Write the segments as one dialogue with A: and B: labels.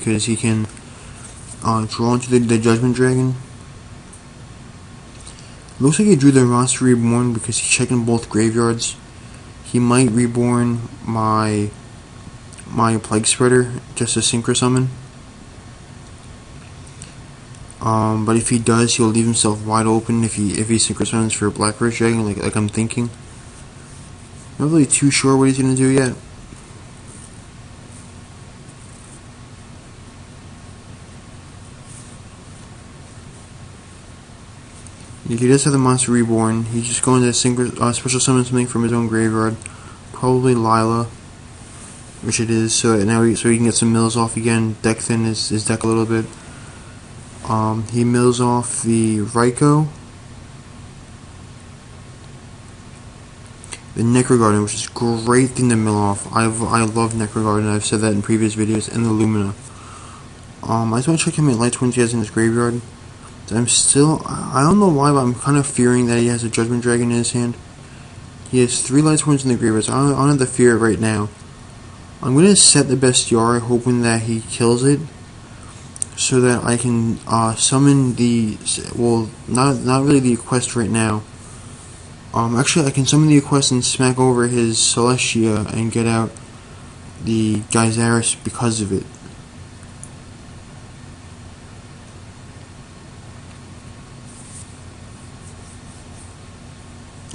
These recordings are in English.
A: because he can draw into the Judgment Dragon. Looks like he drew the Monster Reborn because he's checking both graveyards. He might reborn my Plague Spreader just to Synchro Summon. But if he does, he'll leave himself wide open if he Synchro Summons for a Black Red Dragon, like I'm thinking. Not really too sure what he's gonna do yet. If he does have the Monster Reborn, he's just going to special summon something from his own graveyard, probably Lila, which it is. So he can get some mills off again, deck thin his deck a little bit. He mills off the Raikou, the Necrogarden, which is a great thing to mill off. I love Necrogarden. I've said that in previous videos, and the Lumina. I just want to check how many Light Twins he has in his graveyard. I don't know why, but I'm kind of fearing that he has a Judgment Dragon in his hand. He has 3 Light Twins in the graveyard, so I don't have to fear it right now. I'm going to set the Bestiari, hoping that he kills it, so that I can summon the, well, not really the Equest right now. Actually, I can summon the Equest and smack over his Celestia and get out the Gyzaris because of it.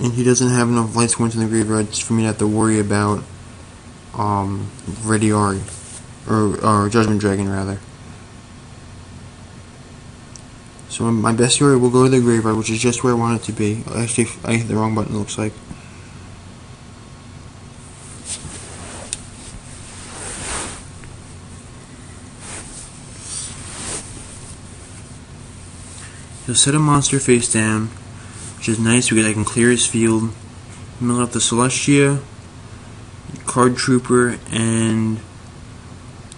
A: And he doesn't have enough Light Twins in the graveyard for me to have to worry about Rediari, or Judgment Dragon rather. So my Bestiari will go to the graveyard, which is just where I want it to be. Actually, I hit the wrong button, it looks like. He'll set a monster face down, which is nice because I can clear his field, mill out the Celestia, Card Trooper, and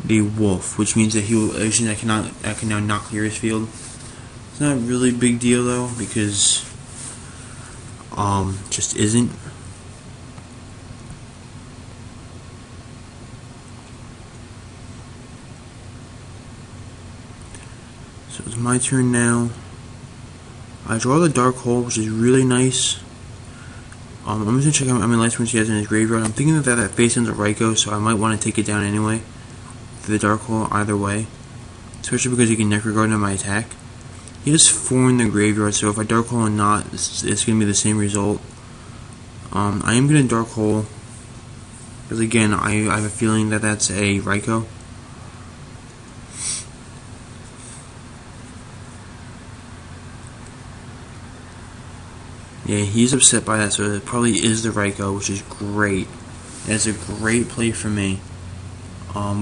A: the Wolf, which means that I can now not clear his field. It's not a really big deal though, because just isn't. So it's my turn now. I draw the Dark Hole, which is really nice. I'm just gonna check how many Light Twins he has in his graveyard. I'm thinking that face ends a Raikou, so I might want to take it down anyway. For the Dark Hole, either way. Especially because he can Necrogarden on my attack. He has 4 in the graveyard, so if I Dark Hole or not, it's gonna be the same result. I am gonna Dark Hole, because again, I have a feeling that that's a Raikou. Yeah, he's upset by that, so it probably is the Raikou, which is great. That's a great play for me.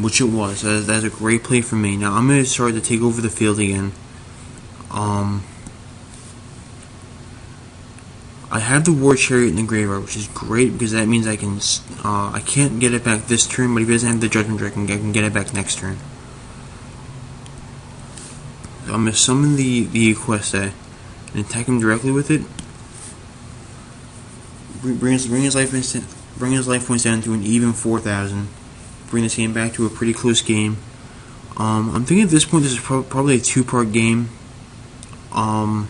A: Which it was. That's a great play for me. Now I'm going to start to take over the field again. I have the War Chariot in the graveyard, which is great because that means I can't get it back this turn, but if he doesn't have the Judgment Dragon, I can get it back next turn. So I'm going to summon the Equesta and attack him directly with it. Bring his life points down to an even 4,000. Bring this game back to a pretty close game. I'm thinking at this point this is probably a 2-part game. I'm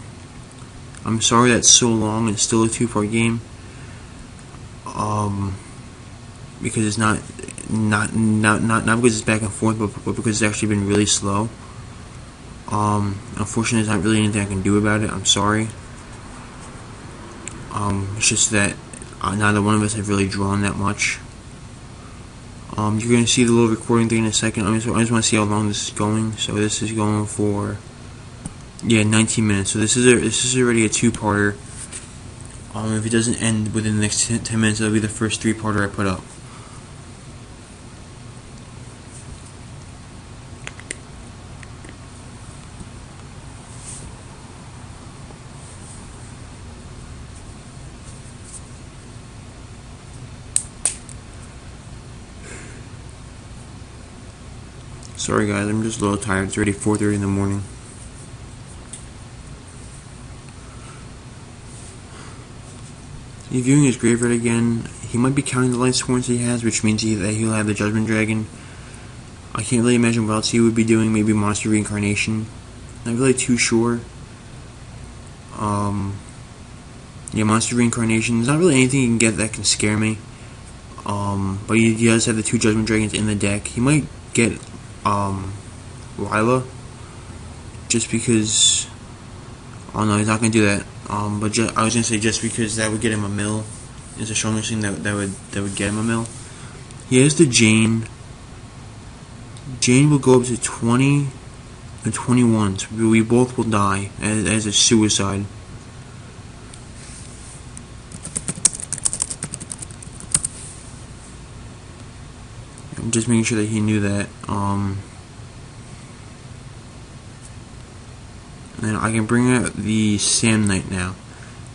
A: sorry that's so long. It's still a 2-part game. Because it's not because it's back and forth, but because it's actually been really slow. Unfortunately, there's not really anything I can do about it. I'm sorry. It's just that neither one of us have really drawn that much. You're going to see the little recording thing in a second. I just want to see how long this is going. So this is going for 19 minutes. So this is already a 2-parter. If it doesn't end within the next 10 minutes, it'll be the first 3-parter I put up. Sorry guys, I'm just a little tired. It's already 4:30 in the morning. He's viewing his graveyard again. He might be counting the Light Swords he has, which means that he'll have the Judgment Dragon. I can't really imagine what else he would be doing. Maybe monster reincarnation. Not really too sure. Yeah, monster reincarnation. There's not really anything you can get that can scare me. But he does have the 2 Judgment Dragons in the deck. He might get Lila, just because. Oh no, he's not gonna do that. But I was gonna say just because that would get him a mill. Is a strongest thing that would get him a mill. He has the Jane. Jane will go up to 20 and 21. So we both will die as a suicide. I'm just making sure that he knew that. And I can bring out the Sam Knight now.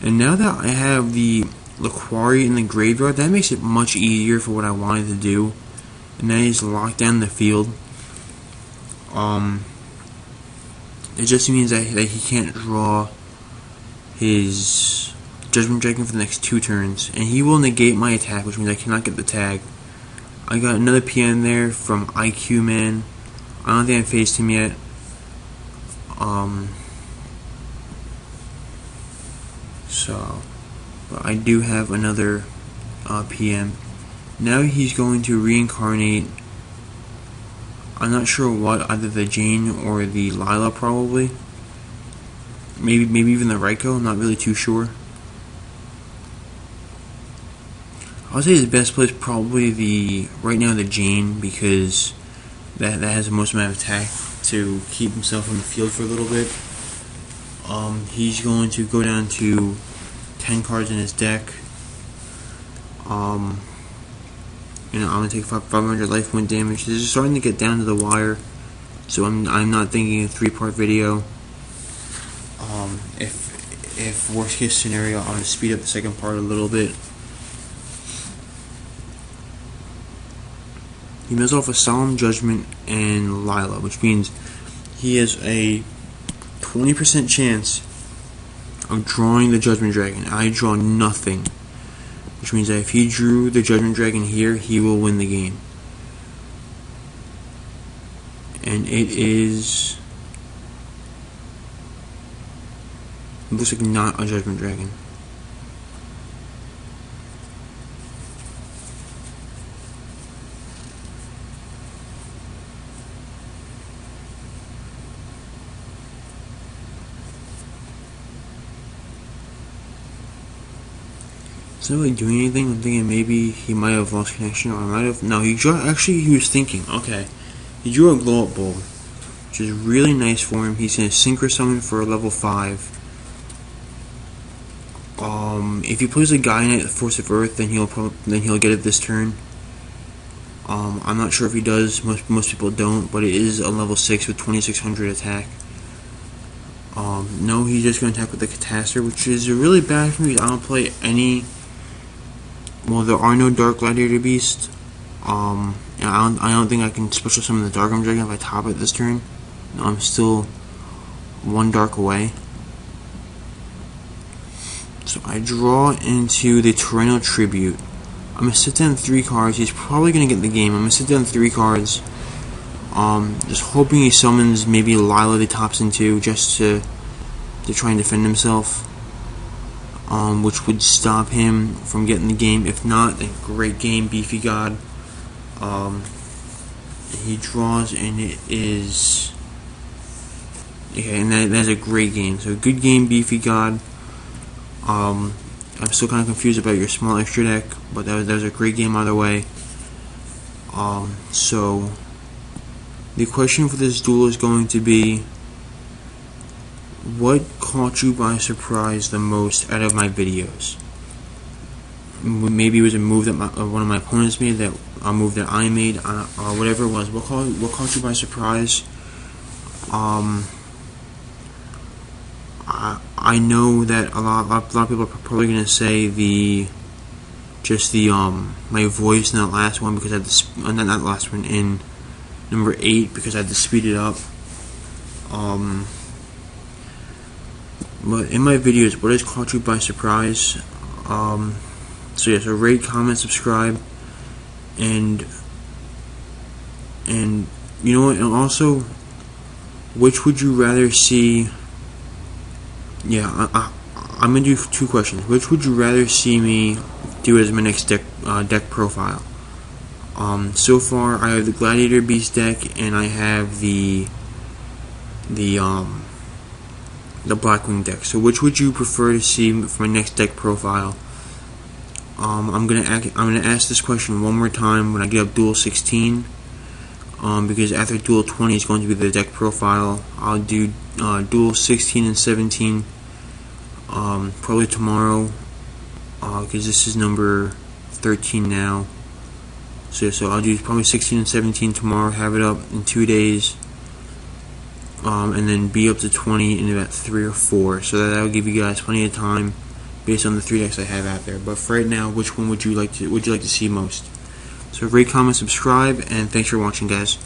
A: And now that I have the Laquari in the graveyard, that makes it much easier for what I wanted to do. And that is lock down the field. It just means that he can't draw his Judgment Dragon for the next 2 turns. And he will negate my attack, which means I cannot get the tag. I got another PM there from IQ Man. I don't think I faced him yet. But I do have another PM. Now he's going to reincarnate. I'm not sure what, either the Jane or the Lila probably. Maybe even the Raikou. I'm not really too sure. I would say his best play is probably right now the Jane, because that has the most amount of attack to keep himself on the field for a little bit. He's going to go down to 10 cards in his deck. I'm gonna take 500 life point damage. This is starting to get down to the wire, so I'm not thinking a 3-part video. If worst case scenario, I'm gonna speed up the second part a little bit. He mills off a Solemn Judgment and Lila, which means he has a 20% chance of drawing the Judgment Dragon. I draw nothing, which means that if he drew the Judgment Dragon here, he will win the game. And it looks like not a Judgment Dragon. It's not really doing anything. I'm thinking maybe he might have lost connection, or I might have. No, he drew. Actually, he was thinking. Okay, he drew a Glow Up Bulb, which is really nice for him. He's gonna Synchro Summon for a level 5. If he plays a Guy at Force of Earth, then he'll get it this turn. I'm not sure if he does. Most people don't, but it is a level 6 with 2600 attack. No, he's just gonna attack with the Catastor, which is really bad for me. I don't play any. Well, there are no Dark Gladiator Beast. And I don't think I can special summon the Dark Dragon if I top it this turn. I'm still 1 dark away. So I draw into the Terreno Tribute. I'm gonna sit down 3 cards. He's probably gonna get the game. I'm gonna sit down 3 cards. Just hoping he summons maybe Lila the tops into, just to try and defend himself. Which would stop him from getting the game. If not, then great game, Beefy God. He draws, and it is. Okay, and that's a great game. So good game, Beefy God. I'm still kind of confused about your small extra deck, but that was a great game either way. So the question for this duel is going to be, what caught you by surprise the most out of my videos? Maybe it was a move that one of my opponents made, that a move that I made, or whatever it was. What caught you by surprise? I know that a lot of people are probably gonna say my voice in that last one, because I had not last one, in number 8, because I had to speed it up. But in my videos, what has caught you by surprise? So yeah, so rate, comment, subscribe, and You know what? And also, which would you rather see? Yeah, I'm gonna do 2 questions. Which would you rather see me do as my next deck profile? So far I have the Gladiator Beast deck, and I have the Blackwing deck. So which would you prefer to see for my next deck profile? I'm gonna ask this question one more time when I get up Duel 16. Because after Duel 20 is going to be the deck profile. I'll do Duel 16 and 17 probably tomorrow, because this is number 13 now. So I'll do probably 16 and 17 tomorrow, have it up in 2 days, and then be up to 20 in about 3 or 4. So that will give you guys plenty of time based on the 3 decks I have out there. But for right now, which one would you like to see most? So rate, comment, subscribe, and thanks for watching, guys.